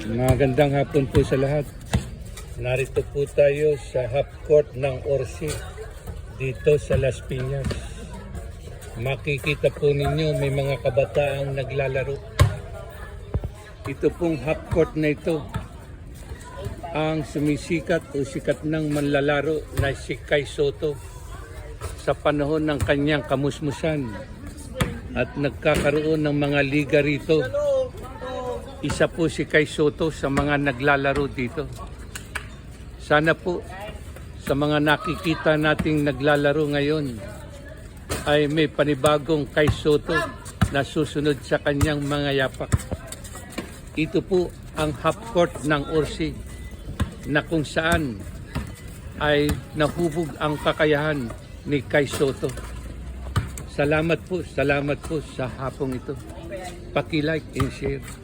Magandang hapon po sa lahat. Narito po tayo sa half court ng Orsi dito sa Las Piñas. Makikita po ninyo may mga kabataang naglalaro. Ito pong half court na ito ang sumisikat o sikat ng manlalaro na si Kai Sotto sa panahon ng kanyang kamusmusan at nagkakaroon ng mga liga rito. Isa po si Kai Sotto sa mga naglalaro dito. Sana po sa mga nakikita nating naglalaro ngayon ay may panibagong Kai Sotto na susunod sa kanyang mga yapak. Ito po ang half court ng Orsi na kung saan ay nahubog ang kakayahan ni Kai Sotto. Salamat po sa hapong ito. Paki-like and share.